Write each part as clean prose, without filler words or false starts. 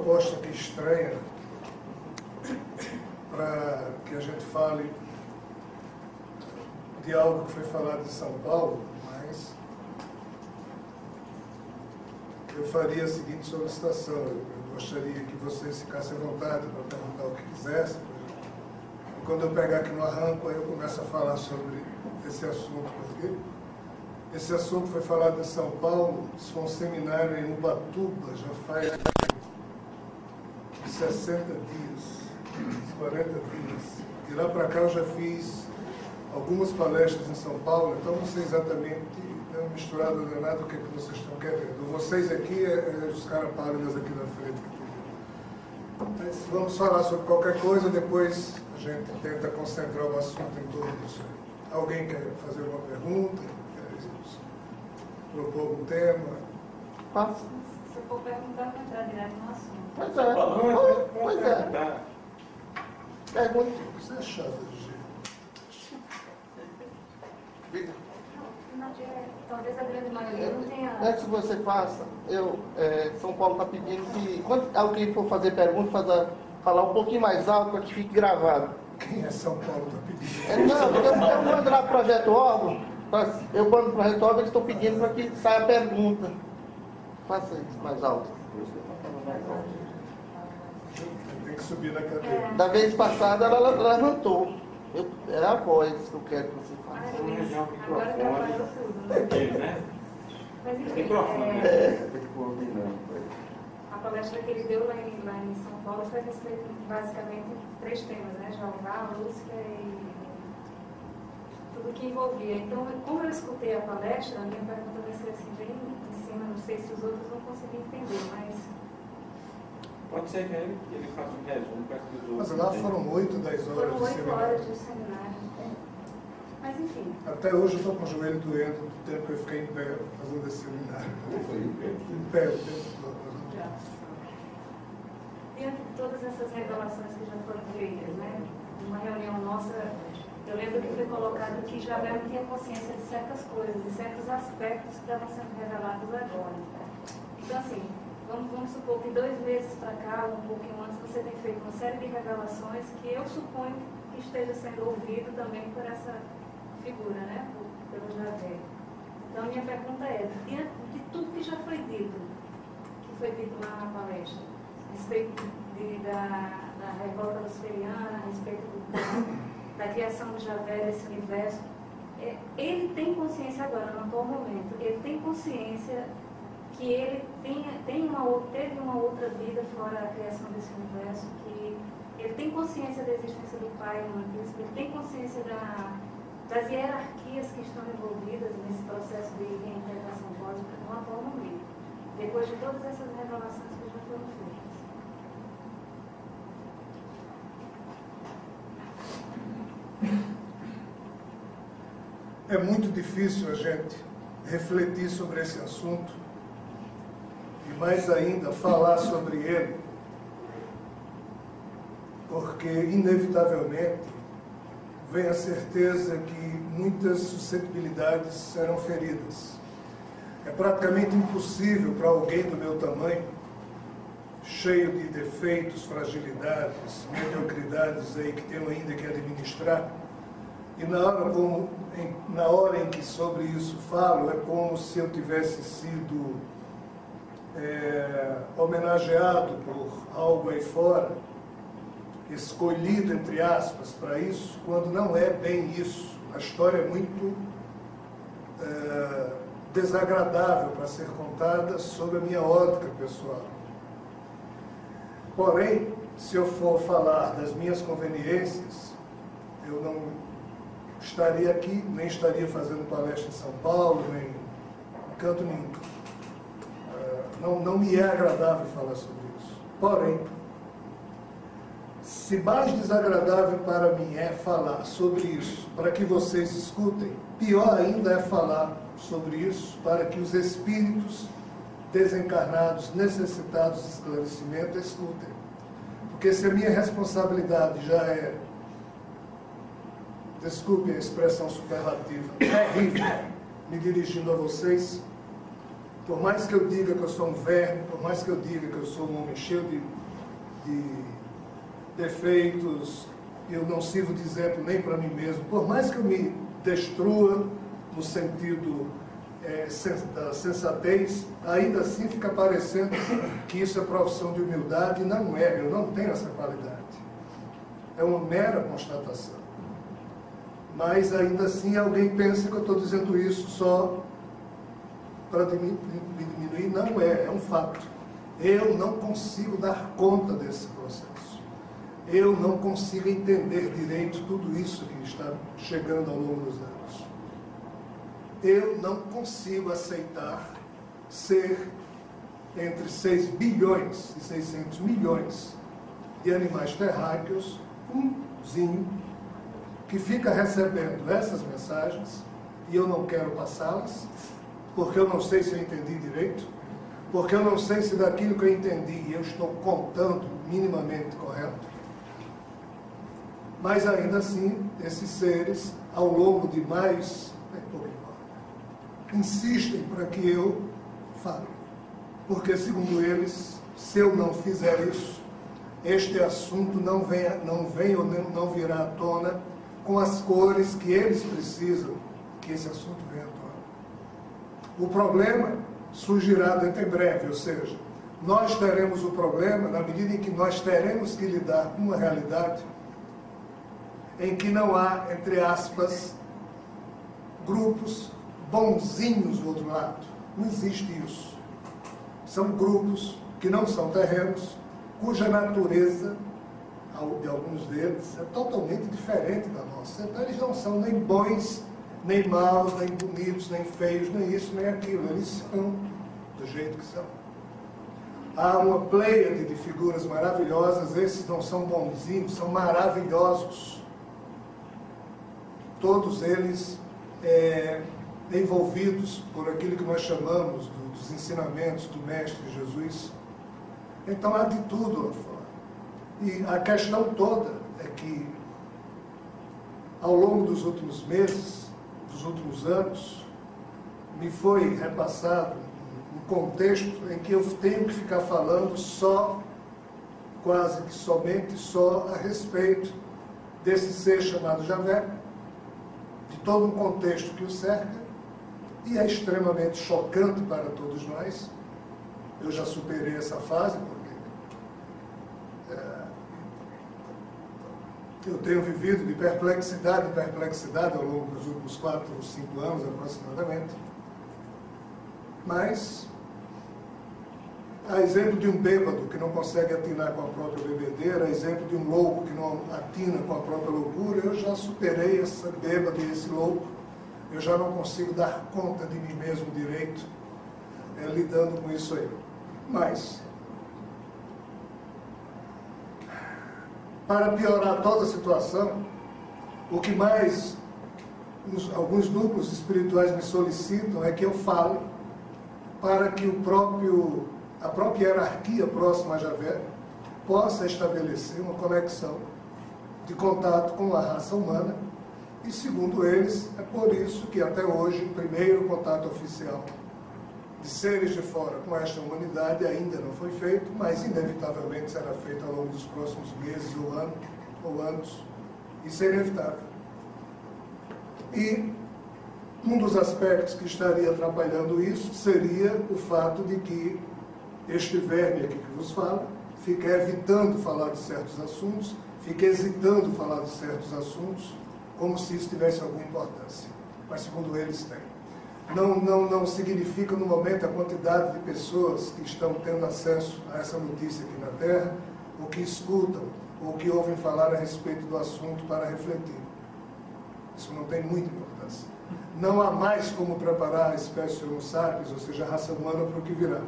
proposta aqui estranha para que a gente fale de algo que foi falado em São Paulo, mas eu faria a seguinte solicitação. Eu gostaria que vocês ficassem à vontade para perguntar o que quisessem. Quando eu pegar aqui no arranco, aí eu começo a falar sobre esse assunto, porque esse assunto foi falado em São Paulo. Isso foi um seminário em Ubatuba, já faz 60 dias, 40 dias. De lá para cá eu já fiz algumas palestras em São Paulo, então não sei exatamente, não misturado nada o que vocês estão querendo. Vocês aqui, os caras pálidos aqui na frente. Mas vamos falar sobre qualquer coisa, depois a gente tenta concentrar o assunto em torno disso aí. Alguém quer fazer uma pergunta? Quer propor algum tema? Posso? Se eu for perguntar, vou entrar direto no assunto. Pois é. Pergunte. Você é chato, Gigi. Talvez a grande maioria não tenha... Antes que você faça, São Paulo está pedindo que, quando alguém for fazer pergunta, falar um pouquinho mais alto para que fique gravado. Quem é São Paulo está pedindo? Não, porque eu mando lá para o Projeto Órgão, eu mando para o Projeto Órgão, eles estão pedindo para que saia a pergunta. Faça isso mais alto. Tem que subir na cadeira. Da vez passada ela levantou. É a voz que eu quero que você faça. Agora atrapalhou tudo, né? Mas enfim, a palestra que ele deu lá em São Paulo foi a respeito, basicamente, de 3 temas, né? Jeová, Lúcifer e tudo que envolvia. Então, como eu escutei a palestra, a minha pergunta vai ser assim, bem em cima, não sei se os outros vão conseguir entender, mas... Pode ser que ele faça um resumo para que os outros... Mas lá foram 8, 10 horas Foram de 8 seminário. horas de seminário. Mas enfim. Até hoje eu estou com o joelho doendo do tempo que eu fiquei em pé fazendo esse seminário. Em pé o tempo todo. Diante de todas essas revelações que já foram feitas, né? Numa reunião nossa, eu lembro que foi colocado que Javé não tinha consciência de certas coisas, de certos aspectos que estavam sendo revelados agora. Então, assim, vamos supor que 2 meses para cá, um pouquinho antes, você tem feito uma série de revelações que eu suponho que esteja sendo ouvido também por essa figura, né? Pelo Javé. Então, a minha pergunta é, diante de tudo que já foi dito, que foi dito lá na palestra, a respeito da revolta luciferiana, a respeito da criação do Javé, desse universo, ele tem consciência agora, no atual momento, ele tem consciência que ele teve uma outra vida fora a criação desse universo, que ele tem consciência da existência do Pai no Cristo, ele tem consciência das hierarquias que estão envolvidas nesse processo de reintegração cósmica no atual momento, depois de todas essas revelações que já foram feitas. É muito difícil a gente refletir sobre esse assunto e mais ainda falar sobre ele, porque inevitavelmente vem a certeza que muitas suscetibilidades serão feridas. É praticamente impossível para alguém do meu tamanho, cheio de defeitos, fragilidades, mediocridades aí que tenho ainda que administrar, e na hora em que sobre isso falo, é como se eu tivesse sido homenageado por algo aí fora, escolhido, entre aspas, para isso, quando não é bem isso. A história é muito desagradável para ser contada sob a minha ótica pessoal. Porém, se eu for falar das minhas conveniências, eu não estaria aqui, nem estaria fazendo palestra em São Paulo, nem em canto nenhum. Não me é agradável falar sobre isso. Porém, se mais desagradável para mim é falar sobre isso, para que vocês escutem, pior ainda é falar sobre isso para que os espíritos desencarnados, necessitados de esclarecimento, escutem. Porque se a minha responsabilidade já é, desculpem a expressão superlativa, terrível, me dirigindo a vocês, Por mais que eu diga que eu sou um verme, por mais que eu diga que eu sou um homem cheio de defeitos, eu não sirvo de exemplo nem para mim mesmo, por mais que eu me destrua no sentido da sensatez, ainda assim fica parecendo que isso é profissão de humildade, e não é, eu não tenho essa qualidade. É uma mera constatação. Mas ainda assim alguém pensa que eu estou dizendo isso só para me diminuir. Não é um fato. Eu não consigo dar conta desse processo. Eu não consigo entender direito tudo isso que está chegando ao longo dos anos. Eu não consigo aceitar ser entre 6 bilhões e 600 milhões de animais terráqueos, umzinho, que fica recebendo essas mensagens e eu não quero passá-las, porque eu não sei se eu entendi direito, porque eu não sei se daquilo que eu entendi eu estou contando minimamente correto. Mas ainda assim, esses seres, ao longo de mais, insistem para que eu fale. Porque, segundo eles, se eu não fizer isso, este assunto não vem ou não virá à tona com as cores que eles precisam que esse assunto venha à tona. O problema surgirá dentro em breve, ou seja, nós teremos o problema na medida em que nós teremos que lidar com uma realidade em que não há, entre aspas, grupos bonzinhos do outro lado. Não existe isso. São grupos que não são terrenos, cuja natureza, de alguns deles, é totalmente diferente da nossa. Então eles não são nem bons, nem maus, nem bonitos, nem feios, nem isso, nem aquilo. Eles são do jeito que são. Há uma pleiade de figuras maravilhosas, esses não são bonzinhos, são maravilhosos. Todos eles envolvidos por aquilo que nós chamamos dos ensinamentos do Mestre Jesus. Então há de tudo lá fora. E a questão toda é que, ao longo dos últimos meses, dos últimos anos, me foi repassado um contexto em que eu tenho que ficar falando só, quase que somente só, a respeito desse ser chamado Javé, de todo um contexto que o cerca, e é extremamente chocante para todos nós. Eu já superei essa fase, porque eu tenho vivido de perplexidade em perplexidade ao longo dos últimos 4 ou 5 anos aproximadamente. Mas, a exemplo de um bêbado que não consegue atinar com a própria bebedeira, a exemplo de um louco que não atina com a própria loucura, eu já superei essa bêbada e esse louco. Eu já não consigo dar conta de mim mesmo direito, lidando com isso aí. Mas, para piorar toda a situação, o que mais alguns núcleos espirituais me solicitam é que eu fale para que a própria hierarquia próxima a Javé possa estabelecer uma conexão de contato com a raça humana. E, segundo eles, é por isso que até hoje o primeiro contato oficial de seres de fora com esta humanidade ainda não foi feito, mas inevitavelmente será feito ao longo dos próximos meses ou anos. Isso é inevitável. E um dos aspectos que estaria atrapalhando isso seria o fato de que este verme aqui que vos fala fica evitando falar de certos assuntos, fica hesitando falar de certos assuntos, como se isso tivesse alguma importância. Mas, segundo eles, tem. Não significa, no momento, a quantidade de pessoas que estão tendo acesso a essa notícia aqui na Terra, ou que escutam, ou que ouvem falar a respeito do assunto para refletir. Isso não tem muita importância. Não há mais como preparar a espécie Homo sapiens, ou seja, a raça humana, para o que virá.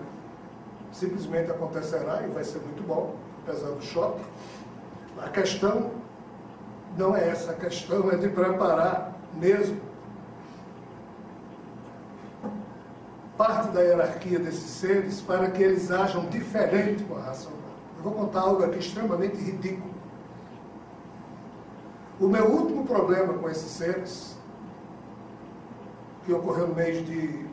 Simplesmente acontecerá e vai ser muito bom, apesar do choque. A questão não é essa, a questão é de preparar mesmo parte da hierarquia desses seres para que eles ajam diferente com a raça humana. Eu vou contar algo aqui extremamente ridículo. O meu último problema com esses seres, que ocorreu no mês de